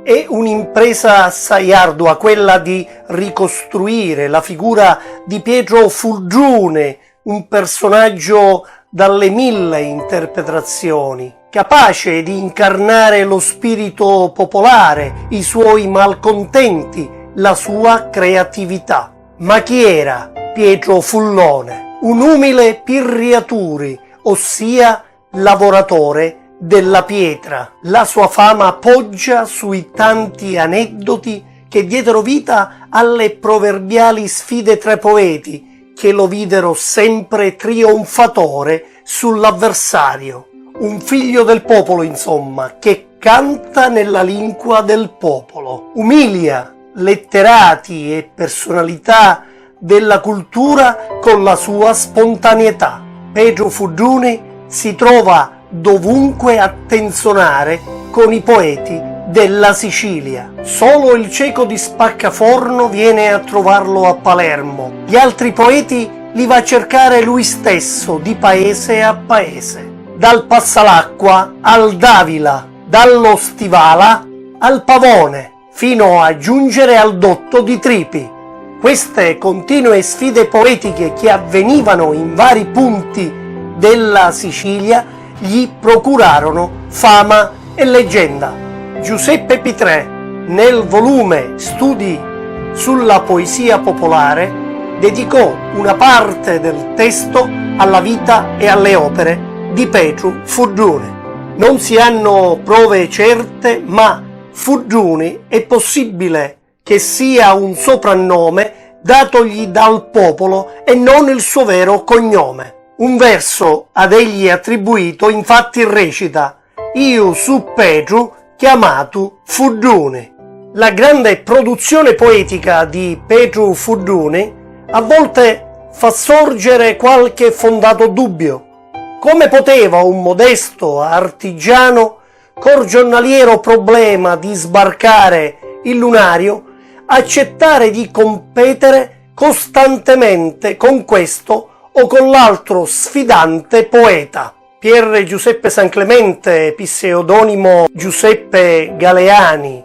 È un'impresa assai ardua quella di ricostruire la figura di Pietro Furgiune, un personaggio dalle 1000 interpretazioni, capace di incarnare lo spirito popolare, i suoi malcontenti, la sua creatività. Ma chi era Pietro Fullone? Un umile pirriaturi, ossia lavoratore della pietra. La sua fama poggia sui tanti aneddoti che diedero vita alle proverbiali sfide tra i poeti, che lo videro sempre trionfatore sull'avversario. Un figlio del popolo, insomma, che canta nella lingua del popolo. Umilia letterati e personalità della cultura con la sua spontaneità. Pietro Furgiune si trova dovunque attenzionare con i poeti della Sicilia. Solo il cieco di Spaccaforno viene a trovarlo a Palermo. Gli altri poeti li va a cercare lui stesso di paese a paese. Dal Passalacqua al Davila, dallo Stivala al Pavone, fino a giungere al Dotto di Tripi. Queste continue sfide poetiche che avvenivano in vari punti della Sicilia gli procurarono fama e leggenda. Giuseppe Pitrè, nel volume Studi sulla poesia popolare, dedicò una parte del testo alla vita e alle opere di Pietro Furgiune. Non si hanno prove certe, ma Furgiune è possibile che sia un soprannome datogli dal popolo e non il suo vero cognome. Un verso ad egli attribuito infatti recita: «Io su Pietro chiamato Furgiune». La grande produzione poetica di Pietro Furgiune a volte fa sorgere qualche fondato dubbio. Come poteva un modesto artigiano col giornaliero problema di sbarcare il lunario accettare di competere costantemente con questo o con l'altro sfidante poeta? Pier Giuseppe Sanclemente, pseudonimo Giuseppe Galeani,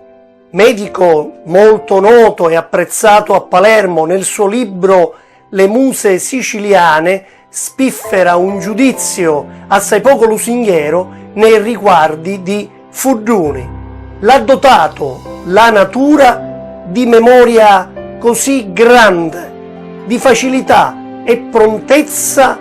medico molto noto e apprezzato a Palermo, nel suo libro Le muse siciliane spiffera un giudizio assai poco lusinghiero nei riguardi di Furgiune. L'ha dotato la natura di memoria così grande, di facilità e prontezza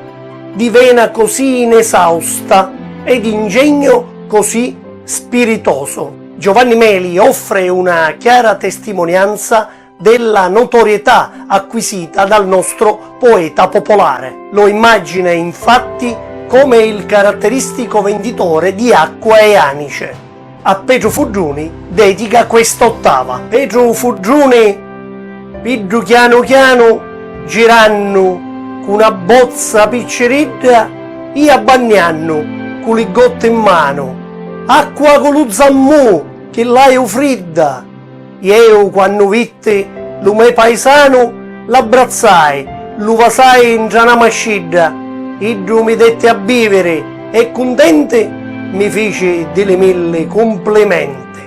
di vena così inesausta e di ingegno così spiritoso. Giovanni Meli offre una chiara testimonianza della notorietà acquisita dal nostro poeta popolare. Lo immagina infatti come il caratteristico venditore di acqua e anice. A Pietro Furgiune dedica quest'ottava. Pietro Furgiune, più chiano chiano, giranno con una bozza picceridda, io bagnanno con il gotto in mano. Acqua con lo zammù, che l'hai fridda. Io, quando vitti lo mio paesano, l'abbrazzai, lo vasai in una mascida, iddu mi dette a vivere e contente mi fece delle 1000 complimenti.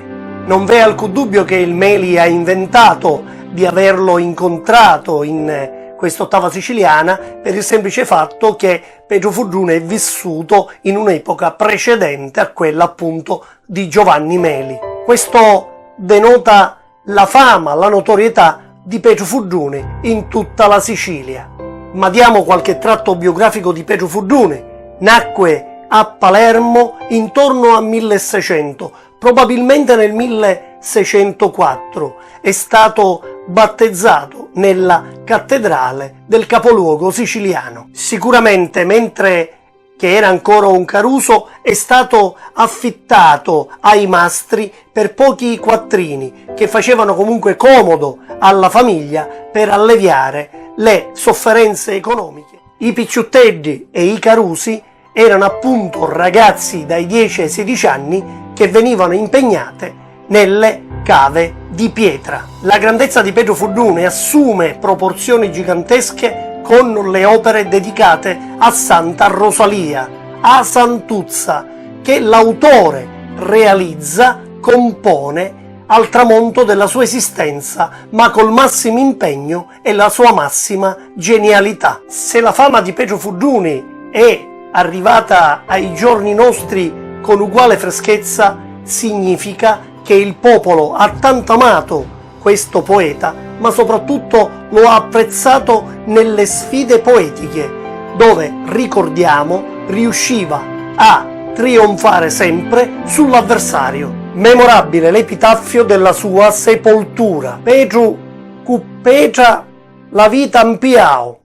Non v'è alcun dubbio che il Meli ha inventato di averlo incontrato in quest'ottava siciliana per il semplice fatto che Pietro Furgiune è vissuto in un'epoca precedente a quella appunto di Giovanni Meli. Questo denota la fama, la notorietà di Pietro Furgiune in tutta la Sicilia. Ma diamo qualche tratto biografico di Pietro Furgiune. Nacque a Palermo intorno a 1600, probabilmente nel 1604. È stato battezzato nella cattedrale del capoluogo siciliano. Sicuramente, mentre che era ancora un caruso, è stato affittato ai mastri per pochi quattrini che facevano comunque comodo alla famiglia per alleviare le sofferenze economiche. I picciutteddi e i carusi erano appunto ragazzi dai 10 ai 16 anni che venivano impegnate nelle cave di pietra. La grandezza di Pedro Furdune assume proporzioni gigantesche con le opere dedicate a Santa Rosalia, a Santuzza, che l'autore realizza, compone al tramonto della sua esistenza, ma col massimo impegno e la sua massima genialità. Se la fama di Pedro Furdune è arrivata ai giorni nostri con uguale freschezza, significa che il popolo ha tanto amato questo poeta, ma soprattutto lo ha apprezzato nelle sfide poetiche, dove, ricordiamo, riusciva a trionfare sempre sull'avversario. Memorabile l'epitaffio della sua sepoltura. Pedro cu Petra la vita ampiao,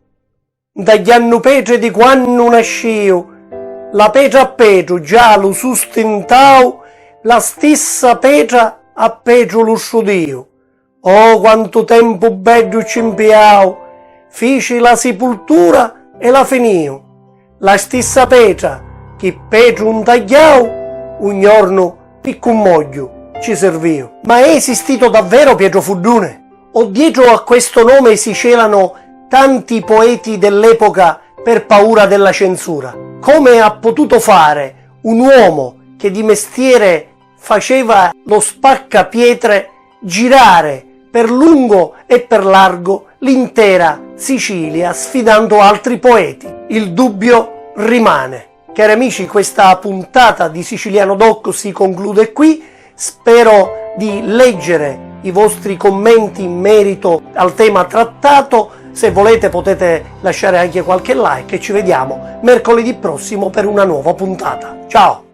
dagli anni Petre di quando nasciu, la Petra a Pedro già lo sustentau, la stessa Petra a Pedro lo sciudiu. Oh, quanto tempo bello ci impiau, fici la sepoltura e la finiu. La stessa Petra che Pedro un tagliau, un giorno piccun moglio ci serviu. Ma è esistito davvero Pietro Furdune? O dietro a questo nome si celano tanti poeti dell'epoca per paura della censura? Come ha potuto fare un uomo che di mestiere faceva lo spaccapietre girare per lungo e per largo l'intera Sicilia sfidando altri poeti? Il dubbio rimane. Cari amici, questa puntata di Siciliano Doc si conclude qui. Spero di leggere i vostri commenti in merito al tema trattato. Se volete potete lasciare anche qualche like e ci vediamo mercoledì prossimo per una nuova puntata. Ciao!